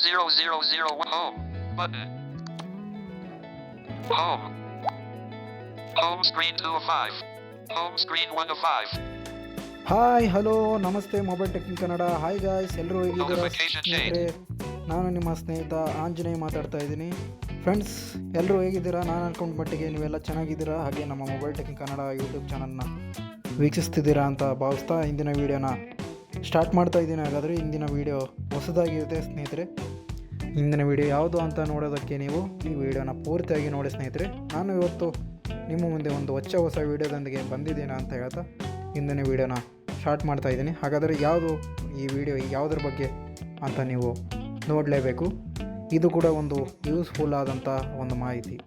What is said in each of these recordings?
0001 home button. Home. Home screen 2 of 5. Home screen 1 of 5. Hi hello ನಮಸ್ತೆ mobile technique Kannada. Hi guys, ಎಲ್ಲರೂ ಹೇಗಿದ್ದೀರಾ ಸ್ನೇಹಿತರೆ? ನಾನು ನಿಮ್ಮ ಸ್ನೇಹಿತ ಆಂಜನೇಯ ಮಾತಾಡ್ತಾ ಇದ್ದೀನಿ. ಫ್ರೆಂಡ್ಸ್, ಎಲ್ಲರೂ ಹೇಗಿದ್ದೀರಾ? ನಾನು ಅನ್ಕೊಂಡ ಮಟ್ಟಿಗೆ ನೀವೆಲ್ಲ ಚೆನ್ನಾಗಿದ್ದೀರಾ. ಹಾಗೆ ನಮ್ಮ ಮೊಬೈಲ್ ಟೆಕ್ನಿಕ್ ಕನ್ನಡ ಯೂಟ್ಯೂಬ್ ಚಾನಲ್ನ ವೀಕ್ಷಿಸ್ತಿದ್ದೀರಾ ಅಂತ ಭಾವಿಸ್ತಾ ಇಂದಿನ ವೀಡಿಯೋನ ಸ್ಟಾರ್ಟ್ ಮಾಡ್ತಾ ಇದ್ದೀನಿ. ಹಾಗಾದರೆ ಇಂದಿನ ವೀಡಿಯೋ ಹೊಸದಾಗಿರುತ್ತೆ ಸ್ನೇಹಿತರೆ. ಇಂದಿನ ವೀಡಿಯೋ ಯಾವುದು ಅಂತ ನೋಡೋದಕ್ಕೆ ನೀವು ಈ ವಿಡಿಯೋನ ಪೂರ್ತಿಯಾಗಿ ನೋಡಿ ಸ್ನೇಹಿತರೆ. ನಾನು ಇವತ್ತು ನಿಮ್ಮ ಮುಂದೆ ಒಂದು ಹೊಸ ವೀಡಿಯೋದೊಂದಿಗೆ ಬಂದಿದ್ದೇನೆ ಅಂತ ಹೇಳ್ತಾ ಇಂದಿನ ವೀಡಿಯೋನ ಸ್ಟಾರ್ಟ್ ಮಾಡ್ತಾ ಇದ್ದೀನಿ. ಹಾಗಾದರೆ ಯಾವುದು ಈ ವಿಡಿಯೋ ಯಾವುದ್ರ ಬಗ್ಗೆ ಅಂತ ನೀವು ನೋಡಲೇಬೇಕು. ಇದು ಕೂಡ ಒಂದು ಯೂಸ್ಫುಲ್ ಆದಂಥ ಒಂದು ಮಾಹಿತಿ.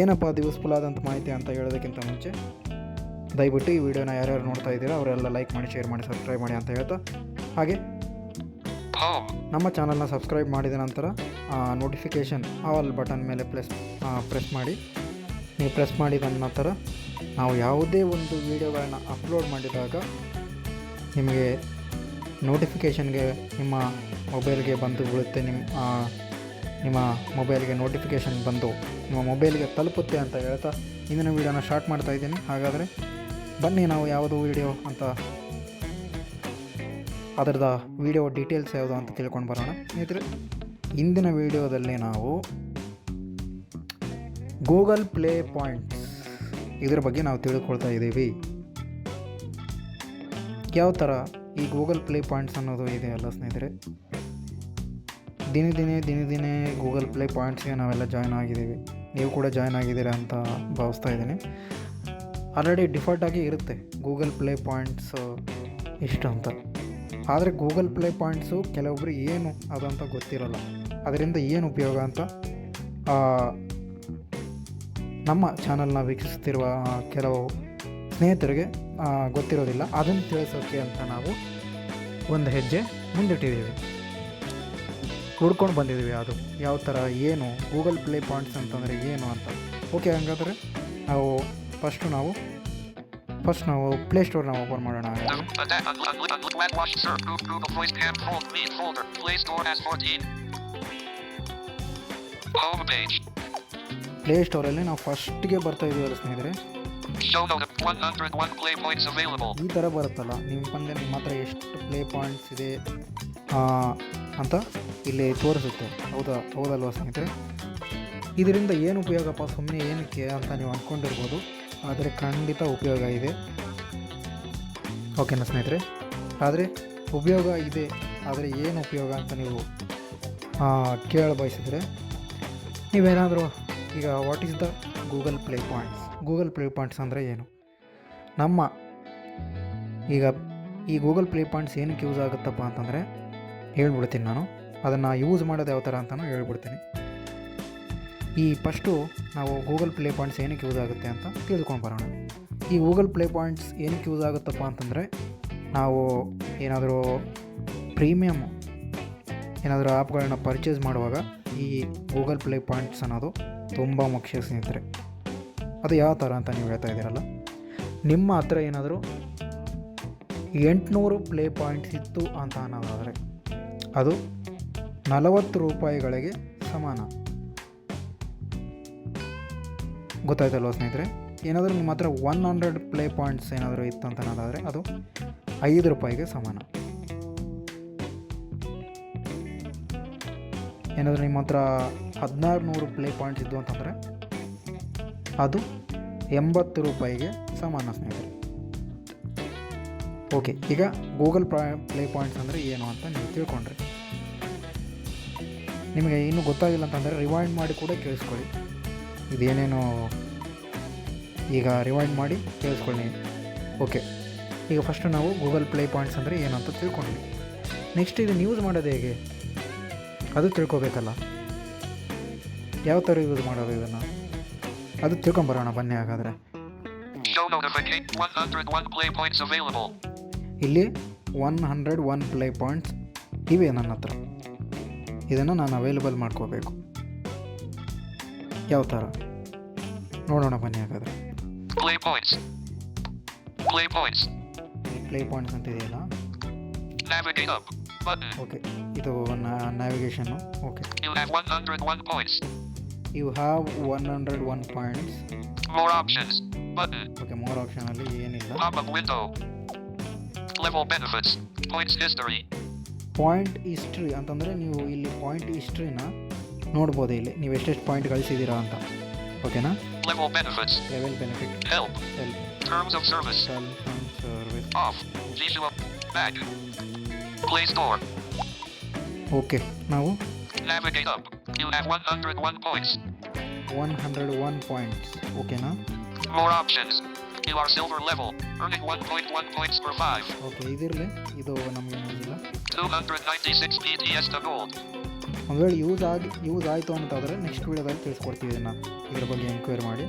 ಏನಪ್ಪ ಅದು ಯೂಸ್ಫುಲ್ ಆದಂಥ ಮಾಹಿತಿ ಅಂತ ಹೇಳೋದಕ್ಕಿಂತ ಮುಂಚೆ ದಯವಿಟ್ಟು ಈ ವಿಡಿಯೋನ ಯಾರ್ಯಾರು ನೋಡ್ತಾ ಇದ್ದೀರಾ ಅವರೆಲ್ಲ ಲೈಕ್ ಮಾಡಿ, ಶೇರ್ ಮಾಡಿ, ಸಬ್ಸ್ಕ್ರೈಬ್ ಮಾಡಿ ಅಂತ ಹೇಳ್ತಾ, ಹಾಗೆ ನಮ್ಮ ಚಾನಲ್ನ ಸಬ್ಸ್ಕ್ರೈಬ್ ಮಾಡಿದ ನಂತರ ನೋಟಿಫಿಕೇಷನ್ ಆಲ್ ಬಟನ್ ಮೇಲೆ ಪ್ರೆಸ್ ಮಾಡಿ. ನೀವು ಪ್ರೆಸ್ ಮಾಡಿದ ನಂತರ ನಾವು ಯಾವುದೇ ಒಂದು ವೀಡಿಯೋಗಳನ್ನ ಅಪ್ಲೋಡ್ ಮಾಡಿದಾಗ ನಿಮಗೆ ನೋಟಿಫಿಕೇಷನ್ಗೆ ನಿಮ್ಮ ಮೊಬೈಲ್ಗೆ ಬಂದು ಬೀಳುತ್ತೆ. ನಿಮ್ಮ ಮೊಬೈಲ್ಗೆ ನೋಟಿಫಿಕೇಷನ್ ಬಂದು ನಿಮ್ಮ ಮೊಬೈಲ್ಗೆ ತಲುಪುತ್ತೆ ಅಂತ ಹೇಳ್ತಾ ಇಂದಿನ ವೀಡಿಯೋನ ಸ್ಟಾರ್ಟ್ ಮಾಡ್ತಾ ಇದ್ದೀನಿ. ಹಾಗಾದರೆ ಬನ್ನಿ ನಾವು ಯಾವುದು ವೀಡಿಯೋ ಅಂತ ಅದರದ ವೀಡಿಯೋ ಡೀಟೇಲ್ಸ್ ಯಾವುದು ಅಂತ ತಿಳ್ಕೊಂಡು ಬರೋಣ ಸ್ನೇಹಿತರೆ. ಇಂದಿನ ವೀಡಿಯೋದಲ್ಲಿ ನಾವು ಗೂಗಲ್ ಪ್ಲೇ ಪಾಯಿಂಟ್ಸ್ ಇದರ ಬಗ್ಗೆ ನಾವು ತಿಳ್ಕೊಳ್ತಾ ಇದ್ದೀವಿ. ಯಾವ ಥರ ಈ ಗೂಗಲ್ ಪ್ಲೇ ಪಾಯಿಂಟ್ಸ್ ಅನ್ನೋದು ಇದೆಯಲ್ಲ ಸ್ನೇಹಿತರೆ, ದಿನೇ ಗೂಗಲ್ ಪ್ಲೇ ಪಾಯಿಂಟ್ಸ್ಗೆ ನಾವೆಲ್ಲ ಜಾಯ್ನ್ ಆಗಿದ್ದೀವಿ. ನೀವು ಕೂಡ ಜಾಯ್ನ್ ಆಗಿದ್ದೀರಾ ಅಂತ ಭಾವಿಸ್ತಾ ಇದ್ದೀನಿ. ಆಲ್ರೆಡಿ ಡಿಫಾಲ್ಟಾಗಿ ಇರುತ್ತೆ ಗೂಗಲ್ ಪ್ಲೇ ಪಾಯಿಂಟ್ಸ್ ಇಷ್ಟು ಅಂತ. ಆದರೆ ಗೂಗಲ್ ಪ್ಲೇ ಪಾಯಿಂಟ್ಸು ಕೆಲವೊಬ್ಬರು ಏನು ಅದು ಅಂತ ಗೊತ್ತಿರೋಲ್ಲ. ಅದರಿಂದ ಏನು ಉಪಯೋಗ ಅಂತ ನಮ್ಮ ಚಾನಲ್ನ ವೀಕ್ಷಿಸ್ತಿರುವ ಕೆಲವು ಸ್ನೇಹಿತರಿಗೆ ಗೊತ್ತಿರೋದಿಲ್ಲ. ಅದನ್ನು ತಿಳಿಸೋಕ್ಕೆ ಅಂತ ನಾವು ಒಂದು ಹೆಜ್ಜೆ ಮುಂದಿಟ್ಟಿದ್ದೀವಿ, ಹುಡ್ಕೊಂಡು ಬಂದಿದ್ದೀವಿ. ಅದು ಯಾವ ಥರ, ಏನು ಗೂಗಲ್ ಪ್ಲೇ ಪಾಯಿಂಟ್ಸ್ ಅಂತಂದರೆ ಏನು ಅಂತ. ಓಕೆ, ಹಾಗಾದರೆ ಫಸ್ಟ್ ನಾವು ಪ್ಲೇಸ್ಟೋರ್ನ ಓಪನ್ ಮಾಡೋಣ. ಪ್ಲೇಸ್ಟೋರಲ್ಲಿ ನಾವು ಫಸ್ಟ್ಗೆ ಬರ್ತಾ ಇದ್ದೀವಲ್ಲ ಸ್ನೇಹಿತರೆ, ಈ ಥರ ಬರುತ್ತಲ್ಲ, ನಿಮ್ಮ ಹತ್ರ ಎಷ್ಟು ಪ್ಲೇ ಪಾಯಿಂಟ್ಸ್ ಇದೆ ಅಂತ ಇಲ್ಲಿ ತೋರಿಸುತ್ತೆ. ಹೌದಲ್ವ ಸ್ನೇಹಿತರೆ? ಇದರಿಂದ ಏನು ಉಪಯೋಗಪ್ಪ, ಸುಮ್ಮನೆ ಏನಕ್ಕೆ ಅಂತ ನೀವು ಅಂದ್ಕೊಂಡಿರ್ಬೋದು. ಆದರೆ ಖಂಡಿತ ಉಪಯೋಗ ಇದೆ. ಓಕೆನಾ ಸ್ನೇಹಿತರೆ? ಆದರೆ ಉಪಯೋಗ ಇದೆ, ಆದರೆ ಏನು ಉಪಯೋಗ ಅಂತ ನೀವು ಕೇಳಬಯಸಿದರೆ ನೀವೇನಾದರೂ ಈಗ what is the Google play points? Google play points ಅಂದರೆ ಏನು? ಈಗ ಈ ಗೂಗಲ್ ಪ್ಲೇ ಪಾಯಿಂಟ್ಸ್ ಏನಕ್ಕೆ ಯೂಸ್ ಆಗುತ್ತಪ್ಪ ಅಂತಂದರೆ ಹೇಳ್ಬಿಡ್ತೀನಿ ನಾನು. ಅದನ್ನು ಯೂಸ್ ಮಾಡೋದು ಯಾವ ಥರ ಅಂತಲೂ ಹೇಳ್ಬಿಡ್ತೀನಿ. ಫಸ್ಟು ನಾವು ಗೂಗಲ್ ಪ್ಲೇ ಪಾಯಿಂಟ್ಸ್ ಏನಕ್ಕೆ ಯೂಸ್ ಆಗುತ್ತೆ ಅಂತ ತಿಳ್ಕೊಂಡು ಬರೋಣ. ಈ ಗೂಗಲ್ ಪ್ಲೇ ಪಾಯಿಂಟ್ಸ್ ಏನಕ್ಕೆ ಯೂಸ್ ಆಗುತ್ತಪ್ಪ ಅಂತಂದರೆ, ನಾವು ಏನಾದರೂ ಪ್ರೀಮಿಯಮ್ ಏನಾದರೂ ಆ್ಯಪ್ಗಳನ್ನ ಪರ್ಚೇಸ್ ಮಾಡುವಾಗ ಈ ಗೂಗಲ್ ಪ್ಲೇ ಪಾಯಿಂಟ್ಸ್ ಅನ್ನೋದು ತುಂಬ ಮುಖ್ಯ ಸ್ನೇಹಿತರೆ. ಅದು ಯಾವ ಥರ ಅಂತ ನೀವು ಹೇಳ್ತಾ ಇದ್ದೀರಲ್ಲ, ನಿಮ್ಮ ಹತ್ರ ಏನಾದರೂ 800 ಪ್ಲೇ ಪಾಯಿಂಟ್ಸ್ ಇತ್ತು ಅಂತ ಅನ್ನೋದಾದರೆ ಅದು 40 ರೂಪಾಯಿಗಳಿಗೆ ಸಮಾನ. ಗೊತ್ತಾಯ್ತಲ್ವ ಸ್ನೇಹಿತರೆ? ಏನಾದರೂ ನಿಮ್ಮ ಹತ್ರ 100 ಪ್ಲೇ ಪಾಯಿಂಟ್ಸ್ ಏನಾದರೂ ಇತ್ತು ಅಂತ ಅನ್ನೋದಾದರೆ ಅದು 5 ರೂಪಾಯಿಗೆ ಸಮಾನ. ಏನಾದರೂ ನಿಮ್ಮ ಹತ್ರ 1600 ಪ್ಲೇ ಪಾಯಿಂಟ್ಸ್ ಇದ್ದು ಅಂತಂದರೆ ಅದು 80 ರೂಪಾಯಿಗೆ ಸಮಾನ ಸ್ನೇಹಿತರೆ. ಓಕೆ, ಈಗ ಗೂಗಲ್ ಪ್ಲೇ ಪಾಯಿಂಟ್ಸ್ ಅಂದರೆ ಏನು ಅಂತ ನೀವು ತಿಳ್ಕೊಂಡ್ರೆ, ನಿಮಗೆ ಇನ್ನೂ ಗೊತ್ತಾಗಿಲ್ಲ ಅಂತಂದರೆ ರಿವೈಂಡ್ ಮಾಡಿ ಕೂಡ ಕೇಳಿಸ್ಕೊಳ್ಳಿ. ಇದೇನೇನು ಈಗ ರಿವೈಂಡ್ ಮಾಡಿ ಕೇಳಿಸ್ಕೊಳ್ಳಿ. ಓಕೆ, ಈಗ ಫಸ್ಟು ನಾವು ಗೂಗಲ್ ಪ್ಲೇ ಪಾಯಿಂಟ್ಸ್ ಅಂದರೆ ಏನು ಅಂತ ತಿಳ್ಕೊಂಡ್ವಿ. ನೆಕ್ಸ್ಟ್ ಇದನ್ನು ಯೂಸ್ ಮಾಡೋದು ಹೇಗೆ ಅದು ತಿಳ್ಕೊಬೇಕಲ್ಲ. ಯಾವ ಥರ ಯೂಸ್ ಮಾಡೋದು ಇದನ್ನು ಅದು ತಿಳ್ಕೊಂಬರೋಣ ಬನ್ನಿ. ಹಾಗಾದರೆ ಇಲ್ಲಿ 101 ಪ್ಲೇ ಪಾಯಿಂಟ್ಸ್ ಇವೆ ನನ್ನ ಹತ್ರ. ಇದನ್ನು ನಾನು ಅವೈಲೇಬಲ್ ಮಾಡ್ಕೋಬೇಕು. ಯಾವ ಥರ ನೋಡೋಣ ಬನ್ನಿ. ಹಾಗಾದರೆ ಪ್ಲೇ ಪಾಯಿಂಟ್ಸ್ ಅಂತ ಇದೆಯಲ್ಲ, Button. ಓಕೆ ಇದು navigation. Okay, You have 101 points. You have 101 points. More options. Button. Okay, more ಆಪ್ಷನಲ್ಲಿ ಏನಿಲ್ಲ. Pop-up window. Level benefits. Points history. Point history ಅಂತಂದರೆ ನೀವು ಇಲ್ಲಿ ಪಾಯಿಂಟ್ ಹಿಸ್ಟ್ರಿನ ನೋಡ್ಬೋದು. ಇಲ್ಲಿ ನೀವು ಎಷ್ಟೆಷ್ಟು ಪಾಯಿಂಟ್ ಗಳಿಸಿದ್ದೀರಾ ಅಂತ. ಓಕೆನಾ? Level benefits. Level benefit, Help. Terms of service. Service. Off. G2 back. Play store. Okay, ನಾವು Navigate up. You have 101 points. 101 points. ಓಕೆನಾ? More options. You are silver level. Earning 1.1 points per 5. Okay, ಇದಿರಲಿ. ಇದು ನಮಗೆ ಏನಿಲ್ಲ. 296 BTS to gold. ಒಂದು ವೇಳೆ use ಆಯಿತು ಅಂತಾದರೆ next ವೀಡಿಯೋದಲ್ಲಿ ತಿಳಿಸ್ಕೊಡ್ತೀವಿ. ಇದ್ರ ಬಗ್ಗೆ ಎಂಕ್ವೈರಿ ಮಾಡಿ.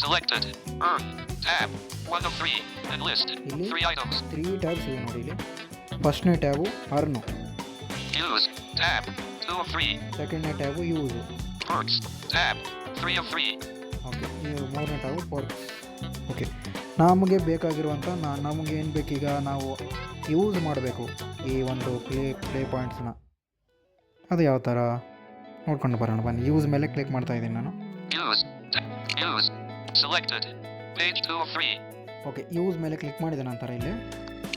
Selected. Earn. Tab. 1 of 3. And list. ಇಲ್ಲಿ 3 items. 3 ಟ್ಯಾಬ್ಸ್ ಇದೆ ನೋಡಿ. ಇಲ್ಲಿ ಫಸ್ಟ್ನೇ tab earn, Use. Tab. 2 of 3. ಸೆಕೆಂಡ್ನೇ tab use. Perks. Tab. 3 of 3. Okay, ಈ ಮೂರನೇ ಟ್ಯಾಬು ಪರ್ಕ್ಸ್. ಓಕೆ, ನಮಗೆ ಬೇಕಾಗಿರುವಂಥ ನಮಗೆ ಏನು ಬೇಕೀಗ, ನಾವು ಯೂಸ್ ಮಾಡಬೇಕು ಈ ಒಂದು ಪ್ಲೇ ಪಾಯಿಂಟ್ಸ್ನ. ಅದು ಯಾವ ಥರ ನೋಡ್ಕೊಂಡು ಬರೋಣ ಬನ್ನಿ. ಯೂಸ್ ಮೇಲೆ ಕ್ಲಿಕ್ ಮಾಡ್ತಾ ಇದ್ದೀನಿ ನಾನು. Use. Use. Selected. Page 2 of 3. Okay, use ಮೇಲೆ ಕ್ಲಿಕ್ ಮಾಡಿದ ನಂತರ ಇಲ್ಲಿ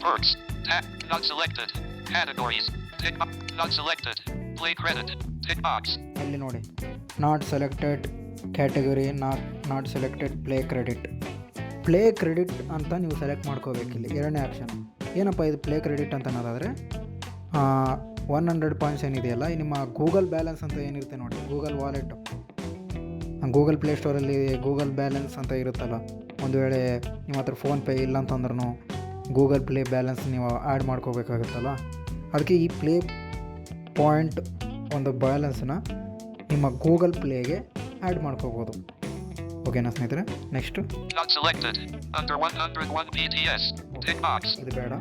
Perks. Tab. Not selected. Categories. Tick box. Not selected. Play credit. Tick box. ಅಲ್ಲಿ ನೋಡಿ, not selected category, not selected play credit. Play credit ಅಂತ ನೀವು ಸೆಲೆಕ್ಟ್ ಮಾಡ್ಕೋಬೇಕಿಲ್ಲಿ. ಎರಡನೇ option ಏನಪ್ಪ ಇದು ಪ್ಲೇ ಕ್ರೆಡಿಟ್ ಅಂತ ಅನ್ನೋದಾದರೆ 100 ಪಾಯಿಂಟ್ಸ್ ಏನಿದೆಯಲ್ಲ, ನಿಮ್ಮ ಗೂಗಲ್ ಬ್ಯಾಲೆನ್ಸ್ ಅಂತ ಏನಿರುತ್ತೆ ನೋಡಿ, Google wallet, Google ಪ್ಲೇಸ್ಟೋರಲ್ಲಿ Google balance ಅಂತ ಇರುತ್ತಲ್ಲ. ಒಂದು ವೇಳೆ ನಿಮ್ಮ ಹತ್ರ ಫೋನ್ಪೇ ಇಲ್ಲ ಅಂತಂದ್ರೂ ಗೂಗಲ್ ಪ್ಲೇ ಬ್ಯಾಲೆನ್ಸ್ ನೀವು ಆ್ಯಡ್ ಮಾಡ್ಕೋಬೇಕಾಗುತ್ತಲ್ಲ. ಅದಕ್ಕೆ ಈ ಪ್ಲೇ ಪಾಯಿಂಟ್ ಒಂದು ಬ್ಯಾಲೆನ್ಸ್ನ ನಿಮ್ಮ ಗೂಗಲ್ ಪ್ಲೇಗೆ ಆ್ಯಡ್ ಮಾಡ್ಕೋಬೋದು. ಓಕೆನಾ ಸ್ನೇಹಿತರೆ? Next Not selected. Under 101 BTS. Tick box. ಇದು ಬೇಡ.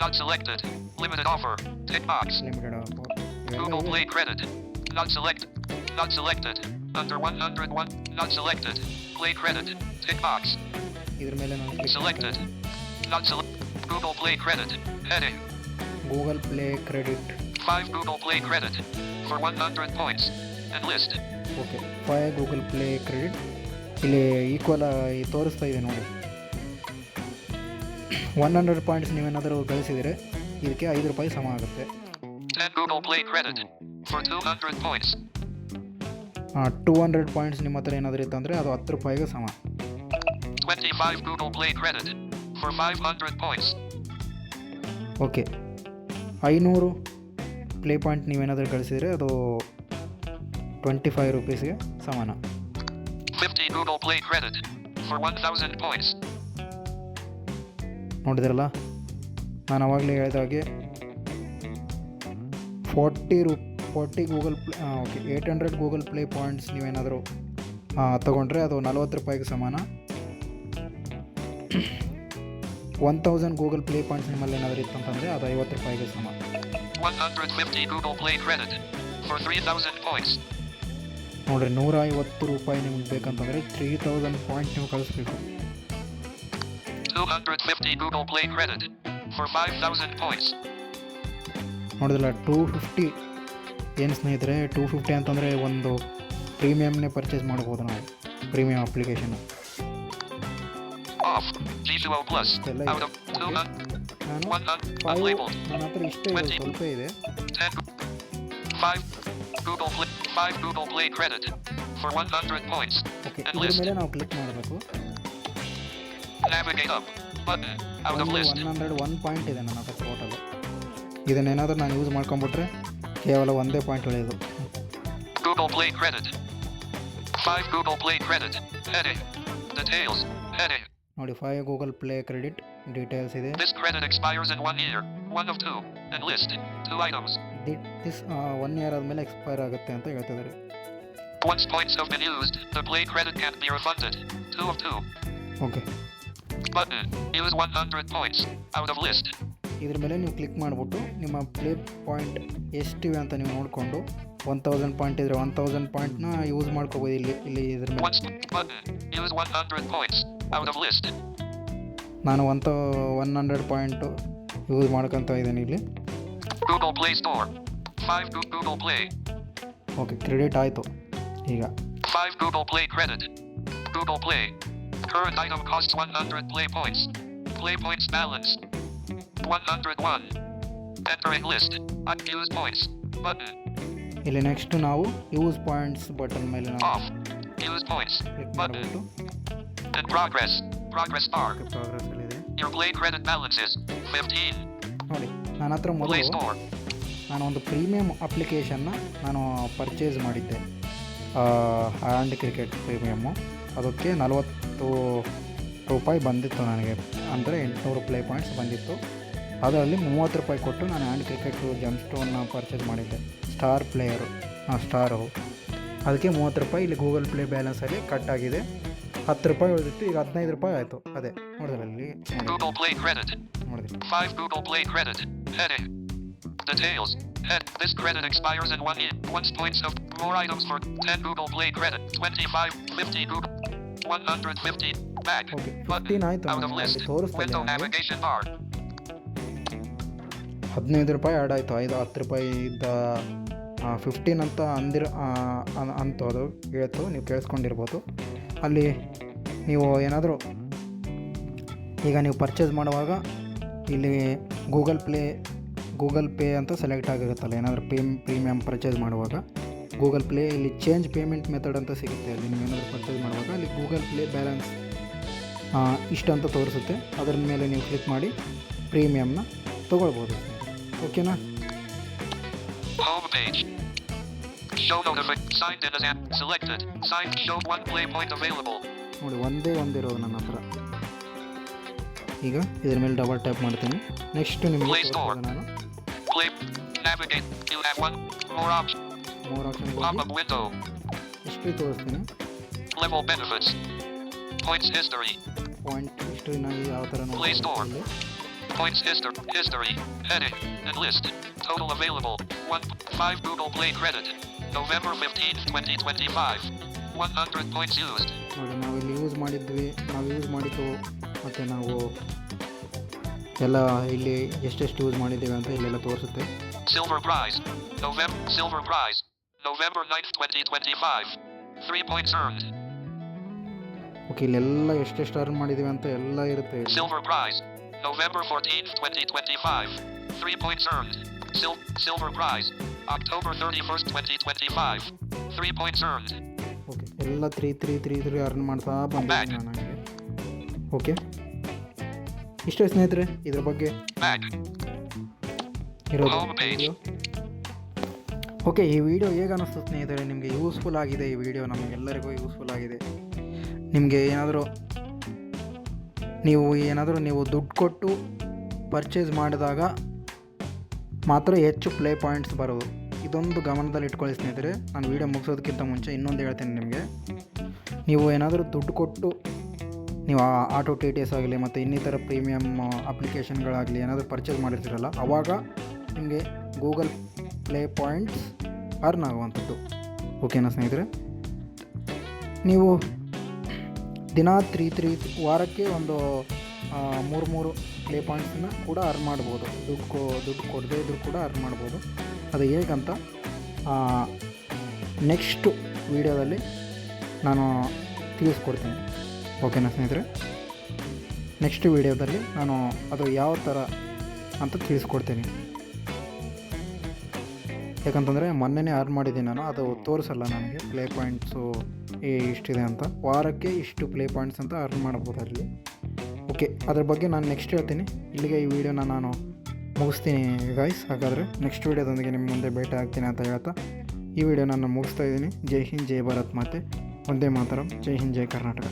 Not selected. Limited offer. Tick box. Limited Google Play credit. Not selected. Not selected. Under 101. Not selected. Play credit. Tick box. ಇದ್ರ ಮೇಲೆ ನಾನು Selected. Not selected. Google Play credit. Heading. Google play credit. 5 Google Play credit. For 100 points. And list. Okay, 5 Google play credit. ಇಲ್ಲಿ equal ತೋರಿಸ್ತಾ ಇದೆ ನೋಡಿ. 100 points ನೀವೇನಾದರೂ ಗಳಿಸಿದರೆ ಇದಕ್ಕೆ ₹5 ಸಮ ಆಗುತ್ತೆ. 10 Google Play credit. For 200 points. 200 points ನಿಮ್ಮ ಹತ್ರ ಏನಾದರೂ ಇತ್ತಂದರೆ ಅದು ₹10ಗೆ ಸಮ. 25 Google Play credit. For 500 points. Okay, 500 play point ನೀವೇನಾದರೂ ಗಳಿಸಿದರೆ ಅದು ₹25ಗೆ ಸಮಾನ. 50 Google Play credit. For 1000 points. ನೋಡಿದ್ರಲ್ಲ, ನಾನು ಆವಾಗಲೇ ಹೇಳಿದಾಗೆ 40 Google play okay 800 Google play points ನೀವೇನಾದರೂ ತೊಗೊಂಡ್ರೆ ಅದು ₹40ಗೆ ಸಮಾನ. 1000 ಗೂಗಲ್ ಪ್ಲೇ ಪಾಯಿಂಟ್ಸ್ ನಿಮ್ಮಲ್ಲಿ ಏನಾದರೂ ಇತ್ತಂತಂದರೆ ಅದು ₹50ಗೆ ಸಮ. 150 Google Play credit. For 3000 points. ನೋಡಿರಿ, ₹150 ನಿಮ್ಗೆ ಬೇಕಂತಂದರೆ 3000 ಪಾಯಿಂಟ್ ನೀವು ಕಳಿಸ್ಬೇಕು. 250 Google Play credit. For 5000 points. ನೋಡಿದ್ರಲ್ಲ, 250 ಏನು ಸ್ನೇಹಿತರೆ, 250 ಅಂತಂದರೆ ಒಂದು ಪ್ರೀಮಿಯಮ್ನೇ ಪರ್ಚೇಸ್ ಮಾಡ್ಬೋದು ನಾವು, premium application. Off. G2O Plus. ಎಲ್ಲ Out of 200. ನಾನು 100. 5 Unlabeled. ನನ್ನ ಹತ್ರ ಇಷ್ಟೇ ಇದೆ, ಸ್ವಲ್ಪ ಇದೆ. 10. 5 Google Play. 5 Google Play credit. For 100 points. Okay, And ಇದ್ರ list. ಮೇಲೆ ನಾವು ಕ್ಲಿಕ್ ಮಾಡಬೇಕು. Navigate up. Button. Out of list. 101 point ಇದೆ ನನ್ನ ಹತ್ರ ಟೋಟಲ್. ಇದನ್ನೇನಾದರೂ ನಾನು ಯೂಸ್ ಮಾಡ್ಕೊಂಬಿಟ್ರೆ ಕೇವಲ 1 ಪಾಯಿಂಟ್ ಉಳಿಯೋದು. Google Play credit. 5 Google Play credit. Heading. Details. Heading. ನೋಡಿ, 5 ಗೂಗಲ್ ಪ್ಲೇ ಕ್ರೆಡಿಟ್ ಡೀಟೇಲ್ಸ್ ಇದೆ. This credit expires in 1 year. 1 of 2. And list. 2 items. This 1 year ಆದಮೇಲೆ expire ಆಗುತ್ತೆ ಅಂತ ಹೇಳ್ತಿದ್ದಾರೆ. Once points have been used, the play credit can't be refunded. 2 of 2. Okay, Button. Use 100 points. Out of list. ಇದ್ರ ಮೇಲೆ ನೀವು click ಮಾಡಿಬಿಟ್ಟು ನಿಮ್ಮ play point ಎಷ್ಟಿವೆ ಅಂತ ನೀವು ನೋಡಿಕೊಂಡು 1000 ಪಾಯಿಂಟ್ ಇದ್ದರೆ 1000 ಪಾಯಿಂಟ್ನ ಯೂಸ್ ಮಾಡ್ಕೋಬೋದು. ಇಲ್ಲಿ ಇದ್ರ ಮೇಲೆ Once. Button. Use 100 points. Out of list. ನಾನು 100 ಪಾಯಿಂಟು ಯೂಸ್ ಮಾಡ್ಕೊತಾ ಇದ್ದೀನಿ ಇಲ್ಲಿ. Google Play Store. 5 Google Play. Okay, credit ಆಯಿತು. ಈಗ 5 Google Play credit. Google Play. Current item costs 100 Play points. Play points balance 101. Entering list. Unused points. Button. ಇಲ್ಲಿ next ನಾವು use points button ಮೇಲೆ ನಾವು Off. Used points. Click Button. ಮಾಡಿಬಿಟ್ಟು In progress. Progress bar. ಪ್ರೋಗ್ರೆಸ್ಸಲ್ಲಿದೆ. Your Play credit balance is 15. ನೋಡಿ, ನನ್ನ ಹತ್ರ Play ಮೊದಲು Store. ನಾನು ಒಂದು ಪ್ರೀಮಿಯಂ ಅಪ್ಲಿಕೇಶನ್ನ ನಾನು ಪರ್ಚೇಸ್ ಮಾಡಿದ್ದೆ, ಹ್ಯಾಂಡ್ ಕ್ರಿಕೆಟ್ ಪ್ರೀಮಿಯಮ್ಮು. ಅದಕ್ಕೆ 40 ರೂಪಾಯಿ ಬಂದಿತ್ತು ನನಗೆ, ಅಂದರೆ 800 ಪ್ಲೇ ಪಾಯಿಂಟ್ಸ್ ಬಂದಿತ್ತು. ಅದರಲ್ಲಿ 30 ರೂಪಾಯಿ ಕೊಟ್ಟು ನಾನು ಹ್ಯಾಂಡ್ ಕ್ರಿಕೆಟು ಜಮ್ ಸ್ಟೋನ್ನ ಪರ್ಚೇಸ್ ಮಾಡಿದ್ದೆ, ಸ್ಟಾರ್ ಪ್ಲೇಯರು, ಸ್ಟಾರು. ಅದಕ್ಕೆ 30 ರೂಪಾಯಿ ಇಲ್ಲಿ ಗೂಗಲ್ ಪ್ಲೇ ಬ್ಯಾಲೆನ್ಸಲ್ಲಿ ಕಟ್ ಆಗಿದೆ. 10 ರೂಪಾಯಿ ಉಳಿದಿತ್ತು, ಈಗ 15 ರೂಪಾಯಿ ಆಯಿತು. ಅದೇ ನೋಡಿದ್ರಲ್ಲಿ Google Play credit. ನೋಡಿದ್ವಿ. 5 Google Play credit. Heading. Details. Head. This credit expires in 1 year. Once points of more items for 10 Google Play credit. 25, 50 Google. 150. Back. Okay, Button. 15 ಆಯಿತು. Out of ಅಲ್ಲಿ list. ತೋರಿಸ್ತಾ Window ಇದೆ ನನಗೆ. navigation bar. 15 ರೂಪಾಯಿ add ಆಯಿತು. 10 ರೂಪಾಯಿ ಇದ್ದ 15 ಅಂತ ಅಂತ ಅದು ಹೇಳ್ತು, ನೀವು ಕೇಳಿಸ್ಕೊಂಡಿರ್ಬೋದು. ಅಲ್ಲಿ ನೀವು ಏನಾದರೂ ಈಗ ನೀವು ಪರ್ಚೇಸ್ ಮಾಡುವಾಗ ಇಲ್ಲಿ ಗೂಗಲ್ ಪೇ ಅಂತ ಸೆಲೆಕ್ಟ್ ಆಗಿರುತ್ತಲ್ಲ, ಏನಾದರೂ ಪ್ರೀಮಿಯಮ್ ಪರ್ಚೇಸ್ ಮಾಡುವಾಗ ಗೂಗಲ್ ಪ್ಲೇ ಇಲ್ಲಿ ಚೇಂಜ್ ಪೇಮೆಂಟ್ ಮೆಥಡ್ ಅಂತ ಸಿಗುತ್ತೆ. ಅಲ್ಲಿ ನೀವು ಏನಾದರೂ ಪರ್ಚೇಸ್ ಮಾಡುವಾಗ ಅಲ್ಲಿ ಗೂಗಲ್ ಪ್ಲೇ ಬ್ಯಾಲೆನ್ಸ್ ಇಷ್ಟು ಅಂತ ತೋರಿಸುತ್ತೆ. ಅದರ ಮೇಲೆ ನೀವು ಕ್ಲಿಕ್ ಮಾಡಿ ಪ್ರೀಮಿಯಮ್ನ ತೊಗೊಳ್ಬೋದು. ಓಕೆನಾ? Home page. Show notification. Signed in as app. Selected. Signed. Show 1 Play point available. ನೋಡಿ, ಒಂದಿರೋದು ನನ್ನ ಹತ್ರ. ಈಗ ಇದ್ರ ಮೇಲೆ ಡಬಲ್ ಟ್ಯಾಪ್ ಮಾಡ್ತೀನಿ. ನೆಕ್ಸ್ಟ್ ನಿಮಗೆ Play Store. ನಾನು Play. Navigate. You have 1 more option. More option Pop-up window. History ತೋರಿಸ್ತೀನಿ. Level benefits. Points history. Point ಹಿಸ್ಟ್ರಿನ ಯಾವ ಥರ Play Store. ನೋಡಿ. Points history. Heading. And list. Total available. 5 Google Play credit. November 15th, 2025. 100 points used. ನೋಡಿ, ನಾವು ಇಲ್ಲಿ use ಮಾಡಿದ್ದು ಮತ್ತು ನಾವು ಎಲ್ಲ ಇಲ್ಲಿ ಎಷ್ಟೆಷ್ಟು ಯೂಸ್ ಮಾಡಿದ್ದೇವೆ ಅಂತ ಇಲ್ಲೆಲ್ಲ ತೋರಿಸುತ್ತೆ. Silver prize. Silver prize. November 9th, 2025. 3 points earned. Okay, ಇಲ್ಲೆಲ್ಲ ಎಷ್ಟೆಷ್ಟು ಅರ್ನ್ ಮಾಡಿದ್ದೀವಿ ಅಂತ ಎಲ್ಲ ಇರುತ್ತೆ. Silver prize. November 14th, 2025. 3 points earned. Silver prize. October 31st, 2025. 3 points earned. Okay, ಎಲ್ಲ 3 ಅರ್ನ್ ಮಾಡ್ತಾ ಬಂದಿದ್ದೀನಿ ನಾನು ನನಗೆ. ಓಕೆ, ಇಷ್ಟೇ ಸ್ನೇಹಿತರೆ ಇದ್ರ ಬಗ್ಗೆ Back. ಇರೋದು Home page. ವಿಡಿಯೋ. ಓಕೆ, ಈ ವಿಡಿಯೋ ಹೇಗೆ ಅನ್ನಿಸ್ತು ಸ್ನೇಹಿತರೆ? ನಿಮಗೆ ಯೂಸ್ಫುಲ್ ಆಗಿದೆ ಈ ವಿಡಿಯೋ, ನಮಗೆಲ್ಲರಿಗೂ ಯೂಸ್ಫುಲ್ ಆಗಿದೆ. ನಿಮಗೆ ಏನಾದರೂ ನೀವು ದುಡ್ಡು ಕೊಟ್ಟು ಪರ್ಚೇಸ್ ಮಾಡಿದಾಗ ಮಾತ್ರ ಹೆಚ್ಚು ಪ್ಲೇ ಪಾಯಿಂಟ್ಸ್ ಬರೋದು. ಇದೊಂದು ಗಮನದಲ್ಲಿ ಇಟ್ಕೊಳ್ಳಿ ಸ್ನೇಹಿತರೆ. ನಾನು ವಿಡಿಯೋ ಮುಗಿಸೋದಕ್ಕಿಂತ ಮುಂಚೆ ಇನ್ನೊಂದು ಹೇಳ್ತೇನೆ ನಿಮಗೆ. ನೀವು ಏನಾದರೂ ದುಡ್ಡು ಕೊಟ್ಟು ನೀವು ಆಟೋ TTS ಆಗಲಿ ಮತ್ತು ಇನ್ನಿತರ ಪ್ರೀಮಿಯಮ್ ಅಪ್ಲಿಕೇಶನ್ಗಳಾಗಲಿ ಏನಾದರೂ ಪರ್ಚೇಸ್ ಮಾಡಿರ್ತೀರಲ್ಲ, ಆವಾಗ ನಿಮಗೆ ಗೂಗಲ್ ಪ್ಲೇ ಪಾಯಿಂಟ್ಸ್ ಅರ್ನ್ ಆಗುವಂಥದ್ದು. ಓಕೆನಾ ಸ್ನೇಹಿತರೆ? ನೀವು ದಿನ ವಾರಕ್ಕೆ ಒಂದು 3 ಪ್ಲೇ ಪಾಯಿಂಟ್ಸನ್ನ ಕೂಡ ಅರ್ನ್ ಮಾಡ್ಬೋದು. ದುಡ್ಡು ಕೊಡದೇ ಇದ್ರೂ ಕೂಡ ಅರ್ನ್ ಮಾಡ್ಬೋದು. ಅದು ಹೇಗಂತ ನೆಕ್ಸ್ಟ್ ವೀಡಿಯೋದಲ್ಲಿ ನಾನು ತಿಳಿಸ್ಕೊಡ್ತೀನಿ. ಓಕೆನಾ ಸ್ನೇಹಿತರೆ? ನೆಕ್ಸ್ಟ್ ವೀಡಿಯೋದಲ್ಲಿ ನಾನು ಅದು ಯಾವ ಥರ ಅಂತ ತಿಳಿಸ್ಕೊಡ್ತೀನಿ. ಯಾಕಂತಂದರೆ ಮೊನ್ನೆನೇ ಅರ್ನ್ ಮಾಡಿದ್ದೀನಿ ನಾನು, ಅದು ತೋರಿಸಲ್ಲ ನನಗೆ ಪ್ಲೇ ಪಾಯಿಂಟ್ಸು ಇಷ್ಟಿದೆ ಅಂತ. ವಾರಕ್ಕೆ ಇಷ್ಟು ಪ್ಲೇ ಪಾಯಿಂಟ್ಸ್ ಅಂತ ಅರ್ನ್ ಮಾಡ್ಬೋದು ಅಲ್ಲಿ. ಓಕೆ, ಅದ್ರ ಬಗ್ಗೆ ನಾನು ನೆಕ್ಸ್ಟ್ ಹೇಳ್ತೀನಿ. ಇಲ್ಲಿಗೆ ಈ ವಿಡಿಯೋನ ನಾನು ಮುಗಿಸ್ತೀನಿ ಗೈಸ್. ಹಾಗಾದರೆ ನೆಕ್ಸ್ಟ್ ವೀಡಿಯೋದೊಂದಿಗೆ ನಿಮ್ಮ ಮುಂದೆ ಭೇಟಿ ಆಗ್ತೀನಿ ಅಂತ ಹೇಳ್ತಾ ಈ ವಿಡಿಯೋ ನಾನು ಮುಗಿಸ್ತಾ ಇದ್ದೀನಿ. ಜೈ ಹಿಂದ್, ಜೈ ಭಾರತ್ ಮಾತೆ, ಒಂದೇ ಮಾತರಂ. ಜೈ ಹಿಂದ್, ಜೈ ಕರ್ನಾಟಕ.